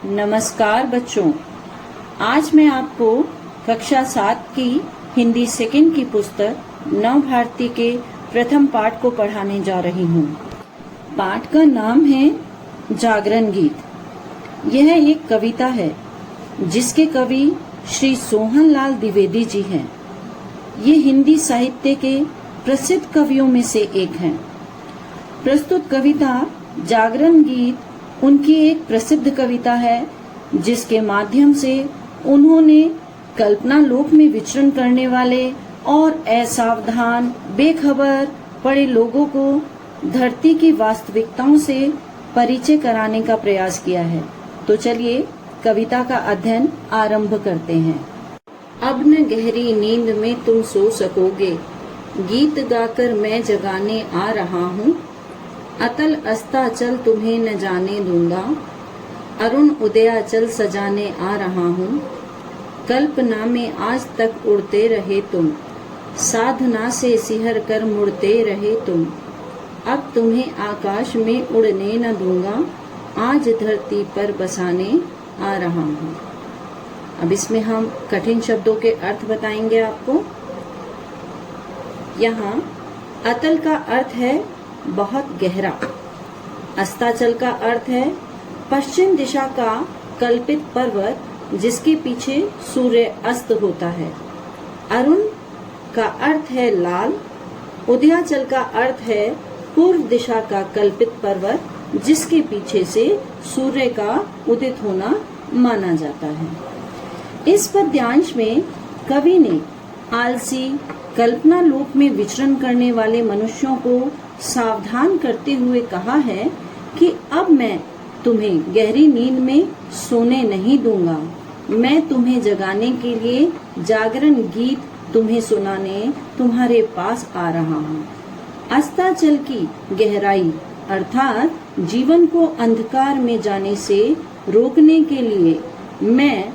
नमस्कार बच्चों, आज मैं आपको कक्षा 7 की हिंदी सेकंड की पुस्तक नव भारती के प्रथम पाठ को पढ़ाने जा रही हूँ। पाठ का नाम है जागरण गीत। यह एक कविता है जिसके कवि श्री सोहनलाल द्विवेदी जी हैं। ये हिंदी साहित्य के प्रसिद्ध कवियों में से एक हैं। प्रस्तुत कविता जागरण गीत उनकी एक प्रसिद्ध कविता है जिसके माध्यम से उन्होंने कल्पना लोक में विचरण करने वाले और असावधान बेखबर पड़े लोगों को धरती की वास्तविकताओं से परिचय कराने का प्रयास किया है। तो चलिए कविता का अध्ययन आरंभ करते हैं। अब न गहरी नींद में तुम सो सकोगे, गीत गाकर मैं जगाने आ रहा हूँ। अतल अस्ताचल तुम्हें न जाने दूंगा, अरुण उदयाचल सजाने आ रहा हूँ। कल्पना में आज तक उड़ते रहे तुम, साधना से सिहर कर मुड़ते रहे तुम। अब तुम्हें आकाश में उड़ने न दूंगा, आज धरती पर बसाने आ रहा हूँ। अब इसमें हम कठिन शब्दों के अर्थ बताएंगे आपको। यहाँ अतल का अर्थ है बहुत गहरा, अस्ताचल का अर्थ है पश्चिम दिशा का कल्पित पर्वत जिसके पीछे सूर्य अस्त होता है। अरुण का अर्थ है लाल, उदयाचल का अर्थ है पूर्व दिशा का कल्पित पर्वत जिसके पीछे से सूर्य का उदित होना माना जाता है। इस पद्यांश में कवि ने आलसी कल्पना लोक में विचरण करने वाले मनुष्यों को सावधान करते हुए कहा है कि अब मैं तुम्हें गहरी नींद में सोने नहीं दूंगा। मैं तुम्हें जगाने के लिए जागरण गीत तुम्हें सुनाने तुम्हारे पास आ रहा हूँ। अस्ताचल की गहराई अर्थात जीवन को अंधकार में जाने से रोकने के लिए मैं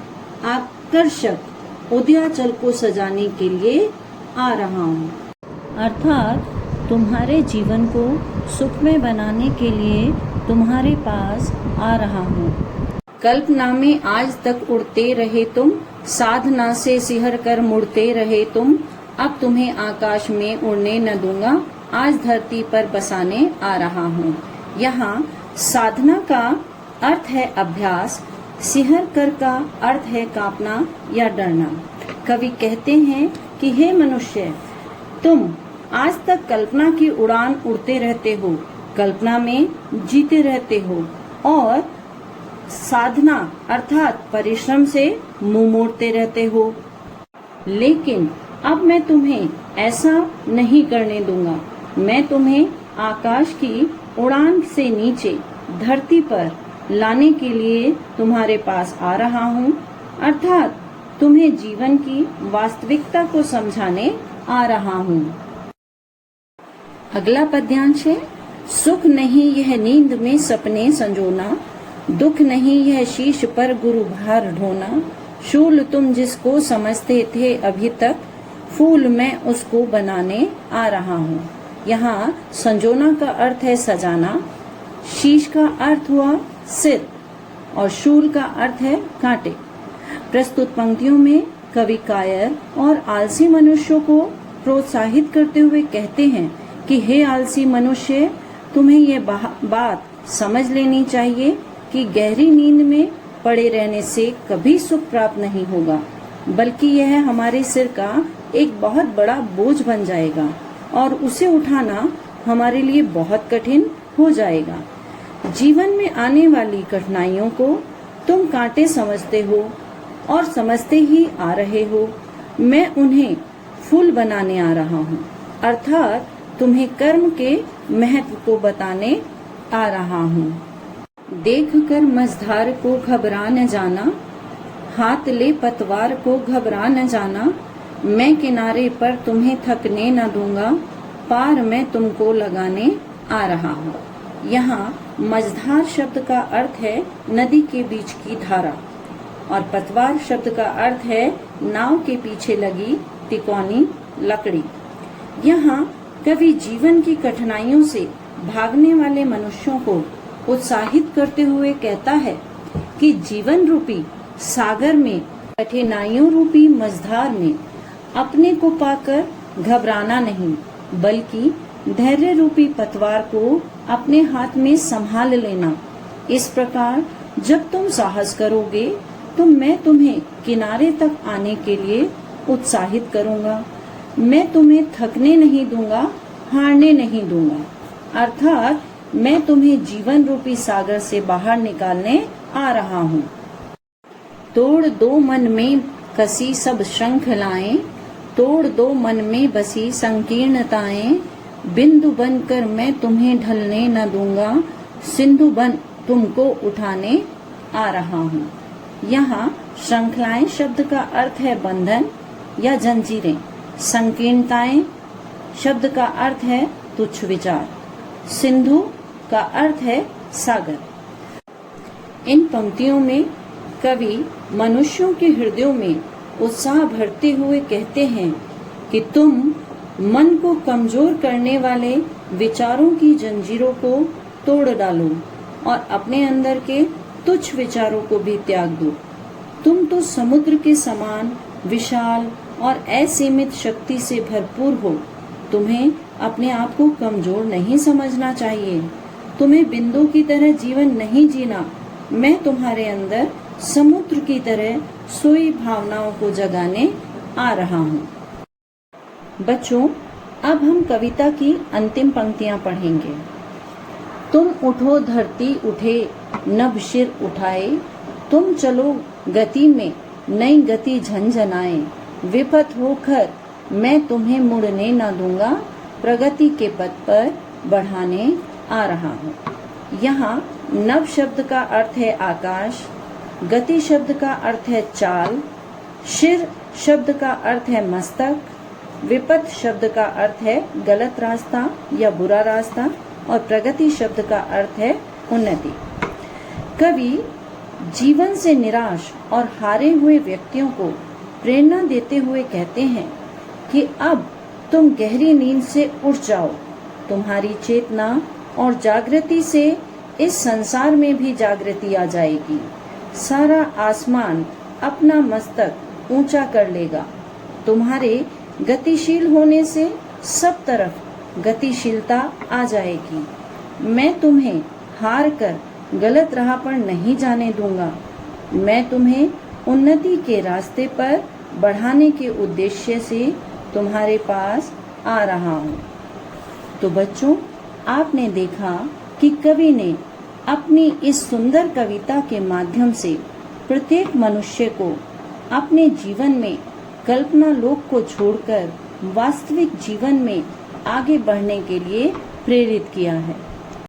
आकर्षक उदयाचल को सजाने के लिए आ रहा हूँ। अर्थात तुम्हारे जीवन को सुखमय बनाने के लिए तुम्हारे पास आ रहा हूँ। कल्पना में आज तक उड़ते रहे तुम, साधना से सिहर कर मुड़ते रहे तुम। अब तुम्हें आकाश में उड़ने न दूंगा, आज धरती पर बसाने आ रहा हूँ। यहाँ साधना का अर्थ है अभ्यास, सिहर कर का अर्थ है कांपना या डरना। कवि कहते हैं कि हे मनुष्य, तुम आज तक कल्पना की उड़ान उड़ते रहते हो, कल्पना में जीते रहते हो और साधना अर्थात परिश्रम से मुंह मोड़ते रहते हो। लेकिन अब मैं तुम्हें ऐसा नहीं करने दूंगा। मैं तुम्हें आकाश की उड़ान से नीचे धरती पर लाने के लिए तुम्हारे पास आ रहा हूँ। अर्थात तुम्हें जीवन की वास्तविकता को समझाने आ रहा हूँ। अगला पद्यांश है, सुख नहीं यह नींद में सपने संजोना, दुख नहीं यह शीश पर गुरु भार ढोना। शूल तुम जिसको समझते थे अभी तक, फूल मैं उसको बनाने आ रहा हूँ। यहाँ संजोना का अर्थ है सजाना, शीश का अर्थ हुआ सिर और शूल का अर्थ है कांटे। प्रस्तुत पंक्तियों में कवि कायर और आलसी मनुष्यों को प्रोत्साहित करते हुए कहते हैं कि हे आलसी मनुष्य, तुम्हें ये बात समझ लेनी चाहिए कि गहरी नींद में पड़े रहने से कभी सुख प्राप्त नहीं होगा, बल्कि यह हमारे सिर का एक बहुत बड़ा बोझ बन जाएगा और उसे उठाना हमारे लिए बहुत कठिन हो जाएगा। जीवन में आने वाली कठिनाइयों को तुम कांटे समझते हो और समझते ही आ रहे हो। मैं उन्हें फूल बनाने आ रहा हूँ, अर्थात तुम्हें कर्म के महत्व को बताने आ रहा हूँ। देख कर मझधार को घबरा न जाना, हाथ ले पतवार को घबरा न जाना। मैं किनारे पर तुम्हें थकने न दूंगा, पार मैं तुमको लगाने आ रहा हूँ। यहाँ मझधार शब्द का अर्थ है नदी के बीच की धारा और पतवार शब्द का अर्थ है नाव के पीछे लगी तिकोनी लकड़ी। यहाँ कवि जीवन की कठिनाइयों से भागने वाले मनुष्यों को उत्साहित करते हुए कहता है कि जीवन रूपी सागर में, कठिनाइयों रूपी मझधार में अपने को पाकर घबराना नहीं, बल्कि धैर्य रूपी पतवार को अपने हाथ में संभाल लेना। इस प्रकार जब तुम साहस करोगे तो मैं तुम्हें किनारे तक आने के लिए उत्साहित करूंगा। मैं तुम्हें थकने नहीं दूंगा, हारने नहीं दूंगा। अर्थात मैं तुम्हें जीवन रूपी सागर से बाहर निकालने आ रहा हूँ। तोड़ दो मन में कसी सब श्रृंखलाएं, तोड़ दो मन में बसी संकीर्णताएं, बिंदु बनकर मैं तुम्हें ढलने न दूंगा, सिंधु बन तुमको उठाने आ रहा हूँ। यहाँ श्रृंखलाएं शब्द का अर्थ है बंधन या जंजीरें। संकीर्णताएं शब्द का अर्थ है तुच्छ विचार। सिंधु का अर्थ है सागर। इन पंक्तियों में कवि मनुष्यों के हृदयों में उत्साह भरते हुए कहते हैं कि तुम मन को कमजोर करने वाले विचारों की जंजीरों को तोड़ डालो और अपने अंदर के तुच्छ विचारों को भी त्याग दो। तुम तो समुद्र के समान विशाल और असीमित शक्ति से भरपूर हो। तुम्हें अपने आप को कमजोर नहीं समझना चाहिए। तुम्हें बिंदु की तरह जीवन नहीं जीना। मैं तुम्हारे अंदर समुद्र की तरह सोई भावनाओं को जगाने आ रहा हूँ। बच्चों, अब हम कविता की अंतिम पंक्तियाँ पढ़ेंगे। तुम उठो धरती उठे, नभ शिर उठाए, तुम चलो गति में नई गति झंझनाए, विपथ होकर मैं तुम्हें मुड़ने न दूंगा, प्रगति के पथ पर बढ़ाने आ रहा हूँ। यहाँ नभ शब्द का अर्थ है आकाश, गति शब्द का अर्थ है चाल, शिर शब्द का अर्थ है मस्तक, विपथ शब्द का अर्थ है गलत रास्ता या बुरा रास्ता और प्रगति शब्द का अर्थ है उन्नति। कवि जीवन से निराश और हारे हुए व्यक्तियों को प्रेरणा देते हुए कहते हैं कि अब तुम गहरी नींद से उठ जाओ। तुम्हारी चेतना और जागृति से इस संसार में भी जागृति आ जाएगी। सारा आसमान अपना मस्तक ऊंचा कर लेगा। तुम्हारे गतिशील होने से सब तरफ गतिशीलता आ जाएगी। मैं तुम्हें हार कर गलत राह पर नहीं जाने दूंगा। मैं तुम्हें उन्नति के रास्ते पर बढ़ाने के उद्देश्य से तुम्हारे पास आ रहा हूँ। तो बच्चों, आपने देखा कि कवि ने अपनी इस सुंदर कविता के माध्यम से प्रत्येक मनुष्य को अपने जीवन में कल्पना लोक को छोड़कर वास्तविक जीवन में आगे बढ़ने के लिए प्रेरित किया है।